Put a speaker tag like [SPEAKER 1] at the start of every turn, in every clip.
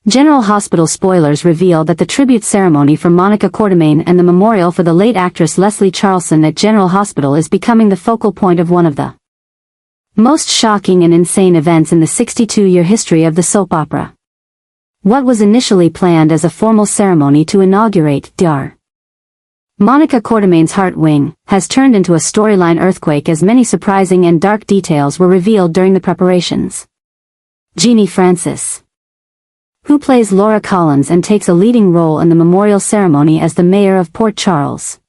[SPEAKER 1] General Hospital spoilers reveal that the tribute ceremony for Monica Quartermaine and the memorial for the late actress Leslie Charleson at General Hospital is becoming the focal point of one of the most shocking and insane events in the 62-year history of the soap opera. What was initially planned as a formal ceremony to inaugurate Dr. Monica Quartermaine's Heart Wing has turned into a storyline earthquake as many surprising and dark details were revealed during the preparations. Jeannie Francis, who plays Laura Collins and takes a leading role in the memorial ceremony as the mayor of Port Charles,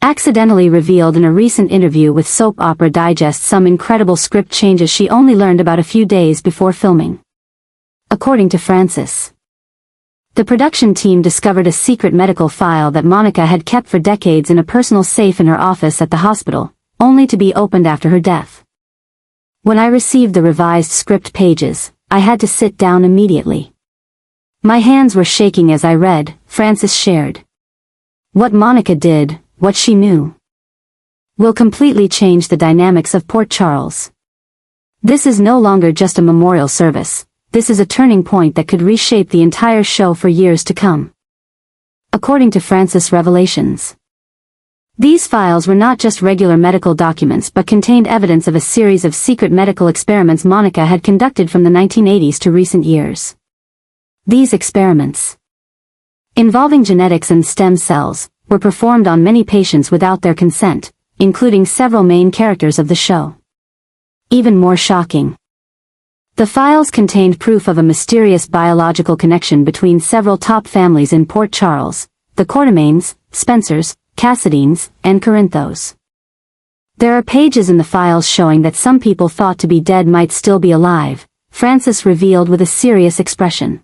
[SPEAKER 1] accidentally revealed in a recent interview with Soap Opera Digest some incredible script changes she only learned about a few days before filming. According to Francis, the production team discovered a secret medical file that Monica had kept for decades in a personal safe in her office at the hospital, only to be opened after her death. When I received the revised script pages, I had to sit down immediately. My hands were shaking as I read, Francis shared. What Monica did, what she knew, will completely change the dynamics of Port Charles. This is no longer just a memorial service, this is a turning point that could reshape the entire show for years to come. According to Francis' revelations, these files were not just regular medical documents but contained evidence of a series of secret medical experiments Monica had conducted from the 1980s to recent years. These experiments, involving genetics and stem cells, were performed on many patients without their consent, including several main characters of the show. Even more shocking, the files contained proof of a mysterious biological connection between several top families in Port Charles, the Quartermaines, Spencers, Cassidines, and Corinthos. There are pages in the files showing that some people thought to be dead might still be alive, Francis revealed with a serious expression.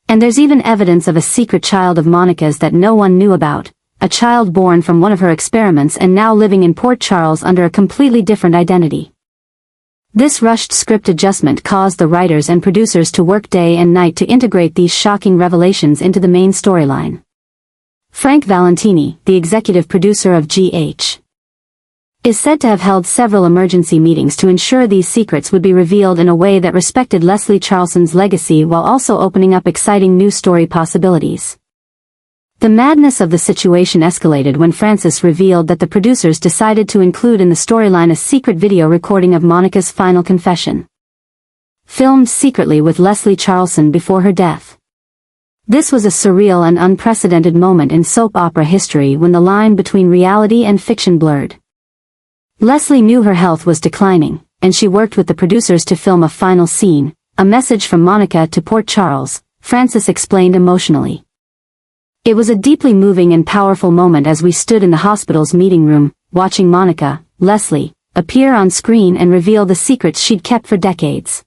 [SPEAKER 1] And there's even evidence of a secret child of Monica's that no one knew about, a child born from one of her experiments and now living in Port Charles under a completely different identity. This rushed script adjustment caused the writers and producers to work day and night to integrate these shocking revelations into the main storyline. Frank Valentini, the executive producer of GH, is said to have held several emergency meetings to ensure these secrets would be revealed in a way that respected Leslie Charleson's legacy while also opening up exciting new story possibilities. The madness of the situation escalated when Francis revealed that the producers decided to include in the storyline a secret video recording of Monica's final confession, filmed secretly with Leslie Charleson before her death. This was a surreal and unprecedented moment in soap opera history when the line between reality and fiction blurred. Leslie knew her health was declining, and she worked with the producers to film a final scene, a message from Monica to Port Charles, Francis explained emotionally. It was a deeply moving and powerful moment as we stood in the hospital's meeting room, watching Monica, Leslie, appear on screen and reveal the secrets she'd kept for decades.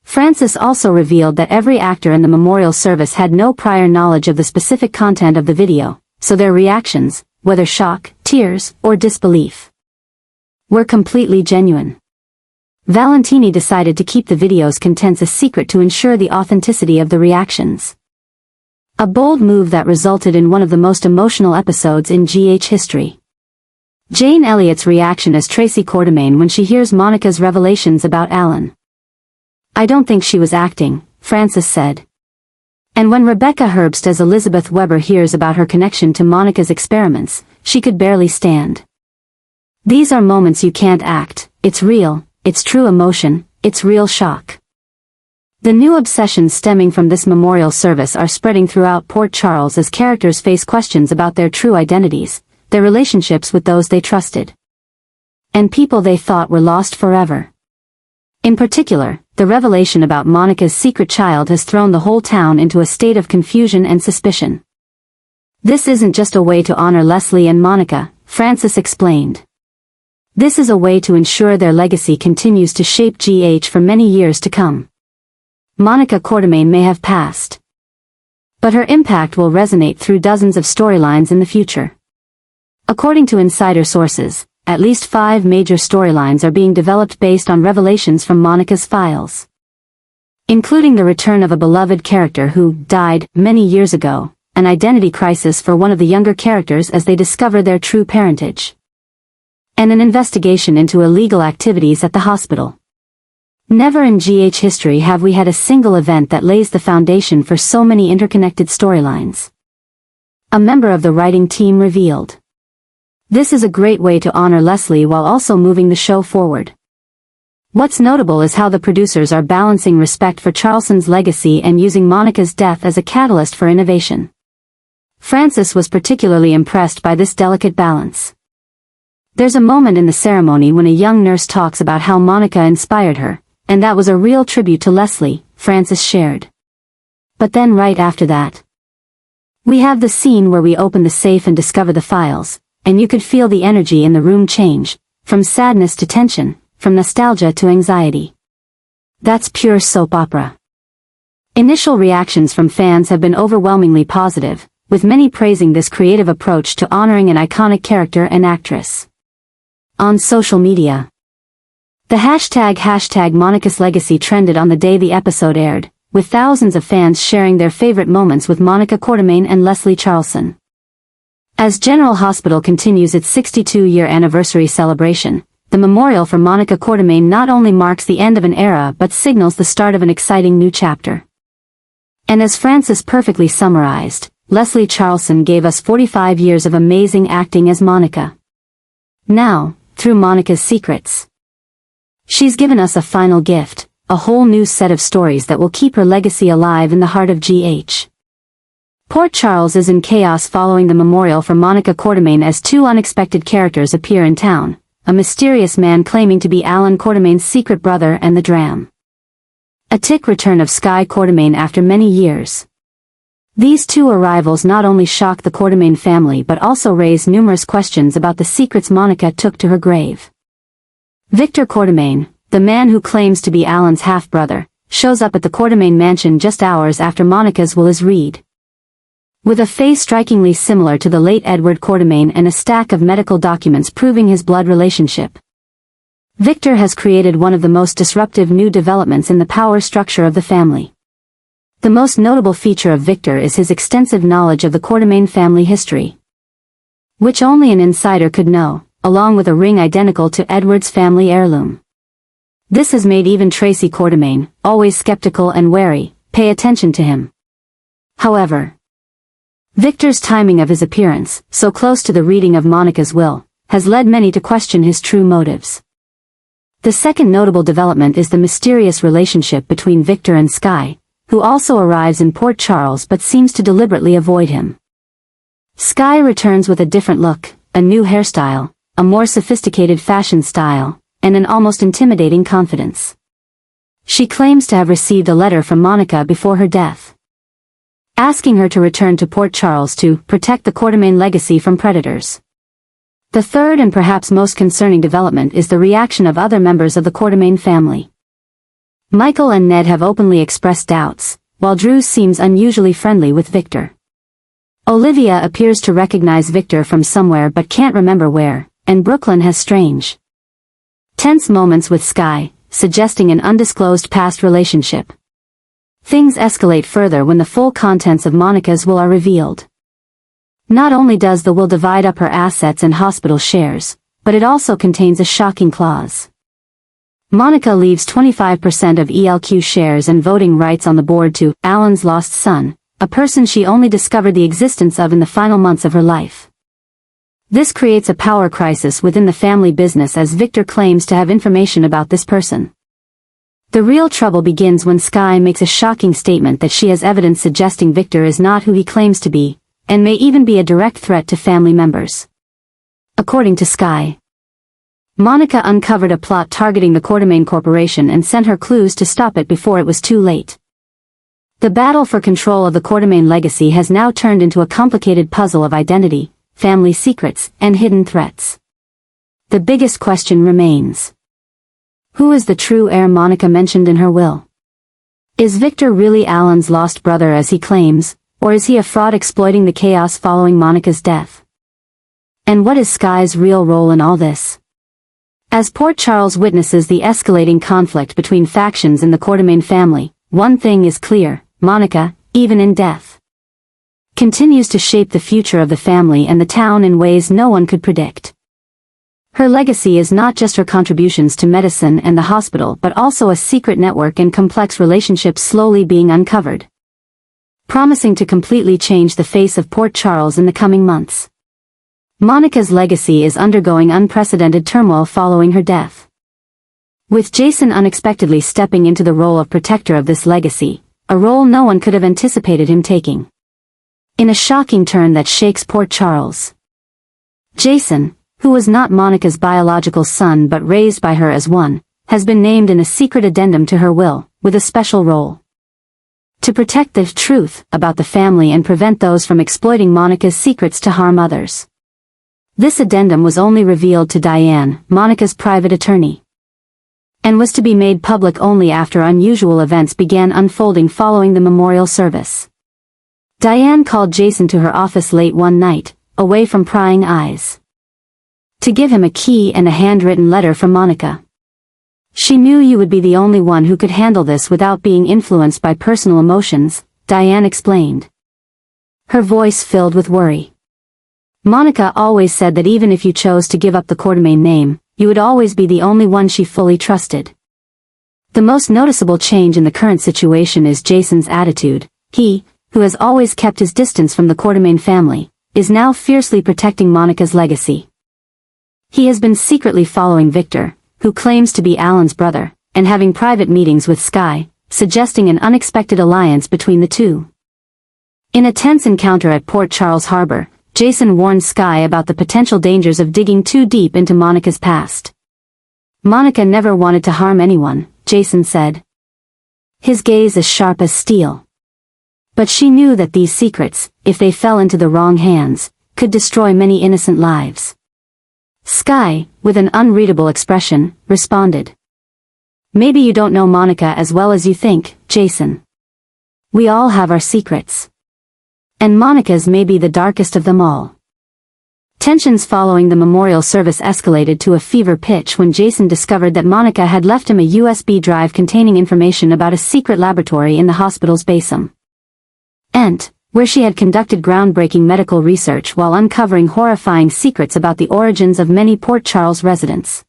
[SPEAKER 1] Francis also revealed that every actor in the memorial service had no prior knowledge of the specific content of the video, so their reactions, whether shock, tears, or disbelief, were completely genuine. Valentini decided to keep the video's contents a secret to ensure the authenticity of the reactions. A bold move that resulted in one of the most emotional episodes in GH history. Jane Elliott's reaction as Tracy Quartermaine when she hears Monica's revelations about Alan. I don't think she was acting, Francis said. And when Rebecca Herbst as Elizabeth Weber hears about her connection to Monica's experiments, she could barely stand. These are moments you can't act, it's real, it's true emotion, it's real shock. The new obsessions stemming from this memorial service are spreading throughout Port Charles as characters face questions about their true identities, their relationships with those they trusted, and people they thought were lost forever. In particular, the revelation about Monica's secret child has thrown the whole town into a state of confusion and suspicion. This isn't just a way to honor Leslie and Monica, Francis explained. This is a way to ensure their legacy continues to shape GH for many years to come. Monica Quartermaine may have passed, but her impact will resonate through dozens of storylines in the future. According to insider sources, at least 5 major storylines are being developed based on revelations from Monica's files, including the return of a beloved character who died many years ago, an identity crisis for one of the younger characters as they discover their true parentage, and an investigation into illegal activities at the hospital. Never in GH history have we had a single event that lays the foundation for so many interconnected storylines. A member of the writing team revealed. This is a great way to honor Leslie while also moving the show forward. What's notable is how the producers are balancing respect for Charleston's legacy and using Monica's death as a catalyst for innovation. Frances was particularly impressed by this delicate balance. There's a moment in the ceremony when a young nurse talks about how Monica inspired her, and that was a real tribute to Leslie, Frances shared. But then right after that, we have the scene where we open the safe and discover the files, and you could feel the energy in the room change, from sadness to tension, from nostalgia to anxiety. That's pure soap opera. Initial reactions from fans have been overwhelmingly positive, with many praising this creative approach to honoring an iconic character and actress. On social media, the hashtag Monica's Legacy trended on the day the episode aired, with thousands of fans sharing their favorite moments with Monica Quartermaine and Leslie Charleson. As General Hospital continues its 62-year anniversary celebration, the memorial for Monica Quartermaine not only marks the end of an era but signals the start of an exciting new chapter. And as Frances perfectly summarized, Leslie Charleson gave us 45 years of amazing acting as Monica. Now, through Monica's secrets, she's given us a final gift, a whole new set of stories that will keep her legacy alive in the heart of GH. Port Charles is in chaos following the memorial for Monica Quartermaine as two unexpected characters appear in town. A mysterious man claiming to be Alan Quartermaine's secret brother and the dramatic return of Skye Quartermaine after many years. These two arrivals not only shock the Quartermaine family but also raise numerous questions about the secrets Monica took to her grave. Victor Quartermaine, the man who claims to be Alan's half-brother, shows up at the Quartermaine mansion just hours after Monica's will is read. With a face strikingly similar to the late Edward Quartermaine and a stack of medical documents proving his blood relationship, Victor has created one of the most disruptive new developments in the power structure of the family. The most notable feature of Victor is his extensive knowledge of the Quartermaine family history, which only an insider could know, along with a ring identical to Edward's family heirloom. This has made even Tracy Quartermaine, always skeptical and wary, pay attention to him. However, Victor's timing of his appearance, so close to the reading of Monica's will, has led many to question his true motives. The second notable development is the mysterious relationship between Victor and Skye, who also arrives in Port Charles but seems to deliberately avoid him. Skye returns with a different look, a new hairstyle, a more sophisticated fashion style, and an almost intimidating confidence. She claims to have received a letter from Monica before her death, asking her to return to Port Charles to protect the Quartermaine legacy from predators. The third and perhaps most concerning development is the reaction of other members of the Quartermaine family. Michael and Ned have openly expressed doubts, while Drew seems unusually friendly with Victor. Olivia appears to recognize Victor from somewhere but can't remember where, and Brooklyn has strange, tense moments with Skye, suggesting an undisclosed past relationship. Things escalate further when the full contents of Monica's will are revealed. Not only does the will divide up her assets and hospital shares, but it also contains a shocking clause. Monica leaves 25% of ELQ shares and voting rights on the board to Alan's lost son, a person she only discovered the existence of in the final months of her life. This creates a power crisis within the family business as Victor claims to have information about this person. The real trouble begins when Skye makes a shocking statement that she has evidence suggesting Victor is not who he claims to be, and may even be a direct threat to family members. According to Skye, Monica uncovered a plot targeting the Quartermaine Corporation and sent her clues to stop it before it was too late. The battle for control of the Quartermaine legacy has now turned into a complicated puzzle of identity, family secrets, and hidden threats. The biggest question remains: who is the true heir Monica mentioned in her will? Is Victor really Alan's lost brother as he claims, or is he a fraud exploiting the chaos following Monica's death? And what is Skye's real role in all this? As Port Charles witnesses the escalating conflict between factions in the Quartermaine family, one thing is clear: Monica, even in death, continues to shape the future of the family and the town in ways no one could predict. Her legacy is not just her contributions to medicine and the hospital but also a secret network and complex relationships slowly being uncovered, promising to completely change the face of Port Charles in the coming months. Monica's legacy is undergoing unprecedented turmoil following her death, with Jason unexpectedly stepping into the role of protector of this legacy, a role no one could have anticipated him taking, in a shocking turn that shakes Port Charles. Jason, who was not Monica's biological son but raised by her as one, has been named in a secret addendum to her will, with a special role to protect the truth about the family and prevent those from exploiting Monica's secrets to harm others. This addendum was only revealed to Diane, Monica's private attorney, and was to be made public only after unusual events began unfolding following the memorial service. Diane called Jason to her office late one night, away from prying eyes, to give him a key and a handwritten letter from Monica. She knew you would be the only one who could handle this without being influenced by personal emotions, Diane explained, her voice filled with worry. Monica always said that even if you chose to give up the Quartermain name, you would always be the only one she fully trusted. The most noticeable change in the current situation is Jason's attitude. He, who has always kept his distance from the Quartermain family, is now fiercely protecting Monica's legacy. He has been secretly following Victor, who claims to be Alan's brother, and having private meetings with Skye, suggesting an unexpected alliance between the two. In a tense encounter at Port Charles Harbor, Jason warned Skye about the potential dangers of digging too deep into Monica's past. Monica never wanted to harm anyone, Jason said, his gaze as sharp as steel. But she knew that these secrets, if they fell into the wrong hands, could destroy many innocent lives. Skye, with an unreadable expression, responded, "Maybe you don't know Monica as well as you think, Jason. We all have our secrets. And Monica's may be the darkest of them all." Tensions following the memorial service escalated to a fever pitch when Jason discovered that Monica had left him a USB drive containing information about a secret laboratory in the hospital's basement, where she had conducted groundbreaking medical research while uncovering horrifying secrets about the origins of many Port Charles residents.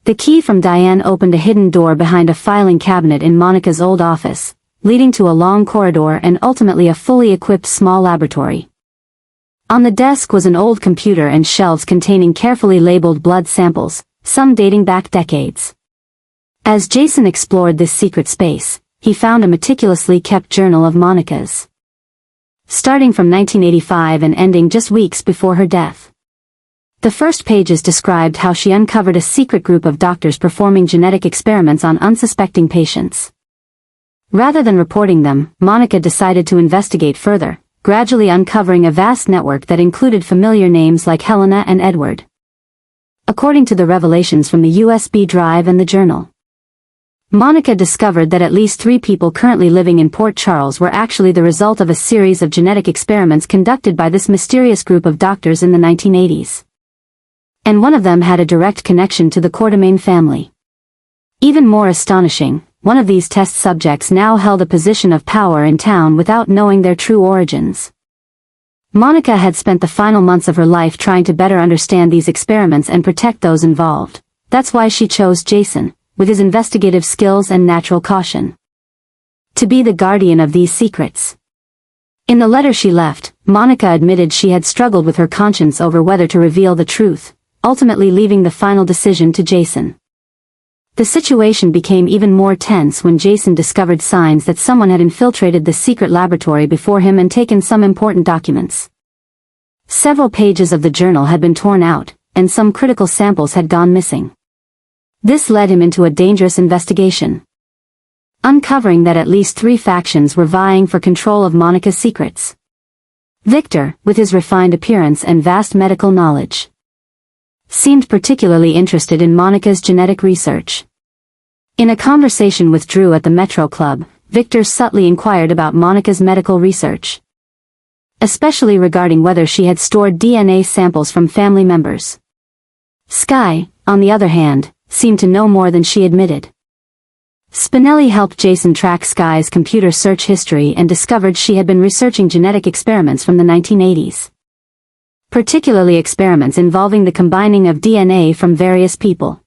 [SPEAKER 1] The key from Diane opened a hidden door behind a filing cabinet in Monica's old office, leading to a long corridor and ultimately a fully equipped small laboratory. On the desk was an old computer and shelves containing carefully labeled blood samples, some dating back decades. As Jason explored this secret space, he found a meticulously kept journal of Monica's, starting from 1985 and ending just weeks before her death. The first pages described how she uncovered a secret group of doctors performing genetic experiments on unsuspecting patients. Rather than reporting them, Monica decided to investigate further, gradually uncovering a vast network that included familiar names like Helena and Edward. According to the revelations from the USB drive and the journal, Monica discovered that at least 3 people currently living in Port Charles were actually the result of a series of genetic experiments conducted by this mysterious group of doctors in the 1980s. And one of them had a direct connection to the Quartermain family. Even more astonishing, one of these test subjects now held a position of power in town without knowing their true origins. Monica had spent the final months of her life trying to better understand these experiments and protect those involved. That's why she chose Jason, with his investigative skills and natural caution, to be the guardian of these secrets. In the letter she left, Monica admitted she had struggled with her conscience over whether to reveal the truth, ultimately leaving the final decision to Jason. The situation became even more tense when Jason discovered signs that someone had infiltrated the secret laboratory before him and taken some important documents. Several pages of the journal had been torn out, and some critical samples had gone missing. This led him into a dangerous investigation, uncovering that at least 3 factions were vying for control of Monica's secrets. Victor, with his refined appearance and vast medical knowledge, seemed particularly interested in Monica's genetic research. In a conversation with Drew at the Metro Club, Victor subtly inquired about Monica's medical research, especially regarding whether she had stored DNA samples from family members. Skye, on the other hand, seemed to know more than she admitted. Spinelli helped Jason track Skye's computer search history and discovered she had been researching genetic experiments from the 1980s. particularly experiments involving the combining of DNA from various people.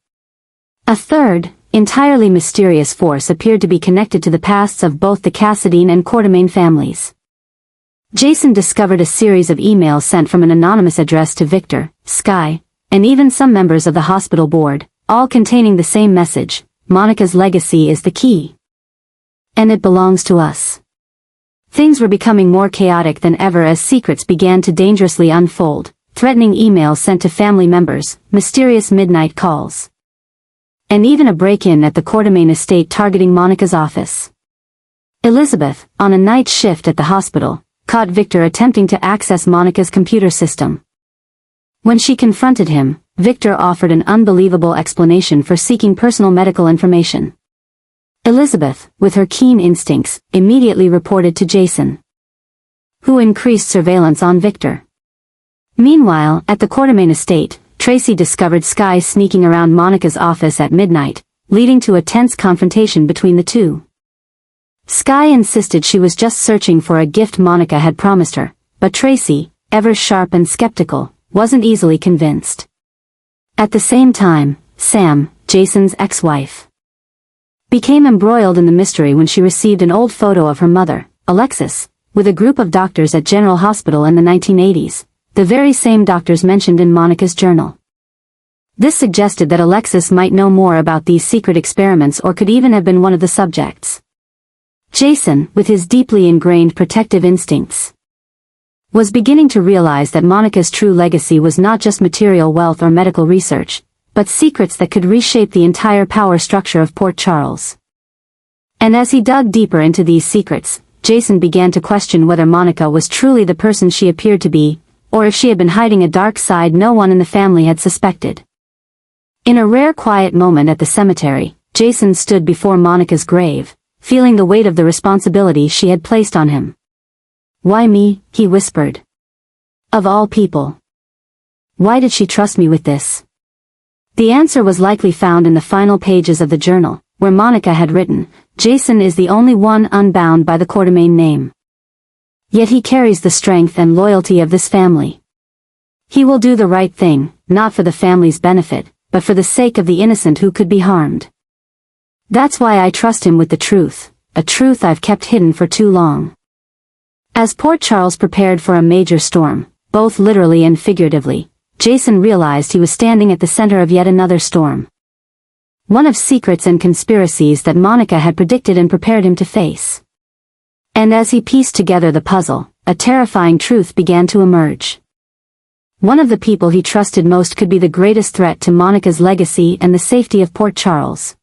[SPEAKER 1] A third, entirely mysterious force appeared to be connected to the pasts of both the Cassadine and Quartermain families. Jason discovered a series of emails sent from an anonymous address to Victor, Sky, and even some members of the hospital board, all containing the same message: Monica's legacy is the key. And it belongs to us. Things were becoming more chaotic than ever as secrets began to dangerously unfold, threatening emails sent to family members, mysterious midnight calls, and even a break-in at the Quartermain estate targeting Monica's office. Elizabeth, on a night shift at the hospital, caught Victor attempting to access Monica's computer system. When she confronted him, Victor offered an unbelievable explanation for seeking personal medical information. Elizabeth, with her keen instincts, immediately reported to Jason, who increased surveillance on Victor. Meanwhile, at the Quartermain estate, Tracy discovered Sky sneaking around Monica's office at midnight, leading to a tense confrontation between the two. Sky insisted she was just searching for a gift Monica had promised her, but Tracy, ever sharp and skeptical, wasn't easily convinced. At the same time, Sam, Jason's ex-wife, became embroiled in the mystery when she received an old photo of her mother, Alexis, with a group of doctors at General Hospital in the 1980s, the very same doctors mentioned in Monica's journal. This suggested that Alexis might know more about these secret experiments or could even have been one of the subjects. Jason, with his deeply ingrained protective instincts, was beginning to realize that Monica's true legacy was not just material wealth or medical research, but secrets that could reshape the entire power structure of Port Charles. And as he dug deeper into these secrets, Jason began to question whether Monica was truly the person she appeared to be, or if she had been hiding a dark side no one in the family had suspected. In a rare quiet moment at the cemetery, Jason stood before Monica's grave, feeling the weight of the responsibility she had placed on him. "Why me?" he whispered. "Of all people. Why did she trust me with this?" The answer was likely found in the final pages of the journal, where Monica had written, "Jason is the only one unbound by the Quartermain name. Yet he carries the strength and loyalty of this family. He will do the right thing, not for the family's benefit, but for the sake of the innocent who could be harmed. That's why I trust him with the truth, a truth I've kept hidden for too long." As Port Charles prepared for a major storm, both literally and figuratively, Jason realized he was standing at the center of yet another storm. One of secrets and conspiracies that Monica had predicted and prepared him to face. And as he pieced together the puzzle, a terrifying truth began to emerge. One of the people he trusted most could be the greatest threat to Monica's legacy and the safety of Port Charles.